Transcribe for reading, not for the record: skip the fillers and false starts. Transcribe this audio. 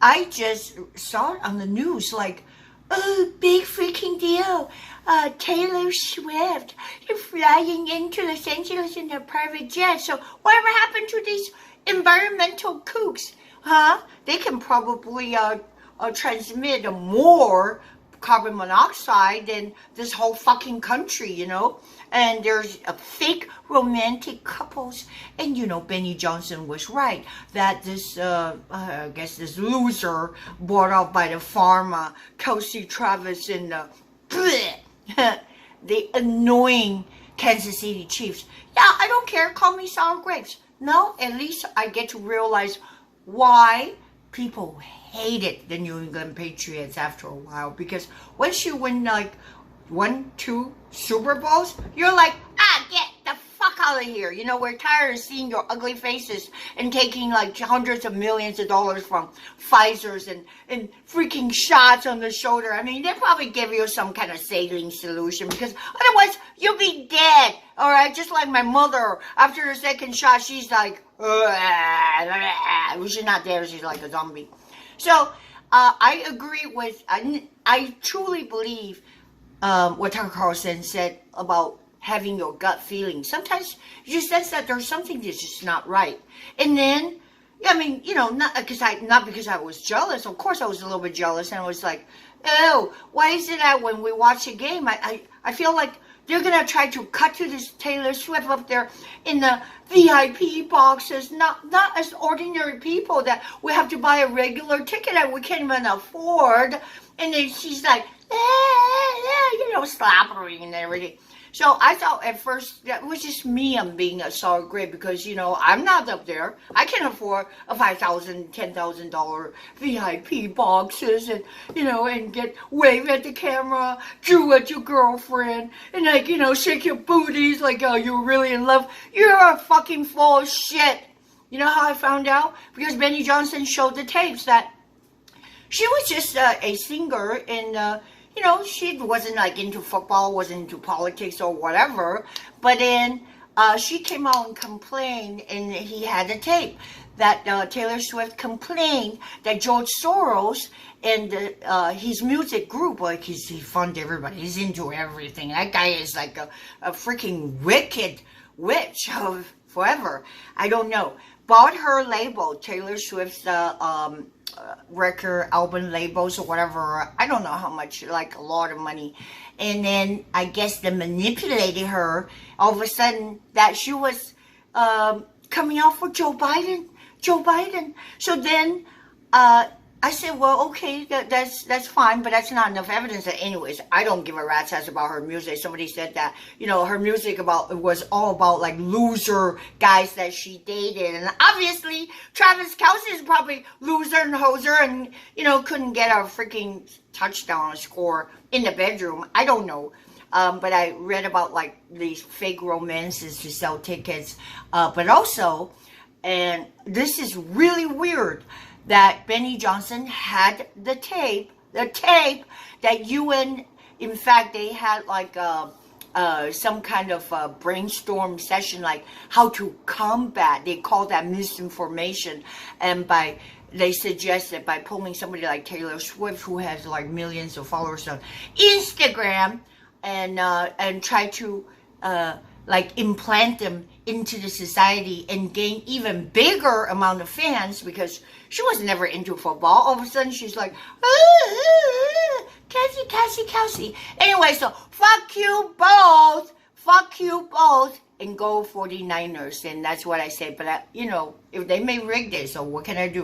I just saw it on the news, like, oh, big freaking deal. Taylor Swift, you're flying into Los Angeles in a private jet. So whatever happened to these environmental kooks? Huh? They can probably transmit more carbon monoxide than this whole fucking country, you know? And there's a fake romantic couples. And, you know, Benny Johnson was right that this, I guess this loser brought out by the pharma, Kelsey Travis and the annoying Kansas City Chiefs. Yeah, I don't care. Call me sour grapes. No, at least I get to realize why people hated the New England Patriots after a while. Because once you win like 1-2 Super Bowls, you're like, get the fuck out of here. You know, we're tired of seeing your ugly faces and taking like hundreds of millions of dollars from Pfizer's and freaking shots on the shoulder. I mean, they probably give you some kind of saline solution because otherwise you'll be dead. All right, just like my mother. After the second shot, she's like, she's not dead. She's like a zombie. So I agree with. I truly believe what Tucker Carlson said about having your gut feeling. Sometimes you sense that there's something that's just not right. And then, I mean, you know, not because I was jealous. Of course I was a little bit jealous. And I was like, oh, why is it that when we watch a game, I feel like they're going to try to cut to this Taylor Swift up there in the VIP boxes, not as ordinary people that we have to buy a regular ticket that we can't even afford. And then she's like, you know, slobbering and everything. So I thought at first that was just me. I'm being a sour grape because, you know, I'm not up there. I can afford a $5,000, $10,000 VIP boxes and, you know, and wave at the camera, drew at your girlfriend and like, you know, shake your booties like, oh, you're really in love. You're a fucking full of shit. You know how I found out? Because Benny Johnson showed the tapes that she was just a singer and, you know, she wasn't like into football, wasn't into politics or whatever. But then she came out and complained, and he had a tape that Taylor Swift complained that George Soros and his music group, like he funds everybody, he's into everything. That guy is like a freaking wicked witch of forever. I don't know. Bought her label, Taylor Swift's record album labels or whatever. I don't know how much, like a lot of money. And then I guess they manipulated her all of a sudden that she was coming out for Joe Biden. So then I said, well, okay, that's fine, but that's not enough evidence. Anyways, I don't give a rat's ass about her music. Somebody said that, you know, her music was all about like loser guys that she dated, and obviously Travis Kelce is probably loser and hoser, and you know couldn't get a freaking touchdown score in the bedroom. I don't know. But I read about like these fake romances to sell tickets, but also, and this is really weird, that Benny Johnson had the tape that UN, in fact, they had like some kind of brainstorm session, like how to combat, they call that misinformation, and they suggested by pulling somebody like Taylor Swift, who has like millions of followers on Instagram, and try to like implant them into the society and gain even bigger amount of fans because she was never into football. All of a sudden she's like, Kelsey. Anyway, so fuck you both, and go 49ers. And that's what I say. But, you know, if they may rig this, so what can I do?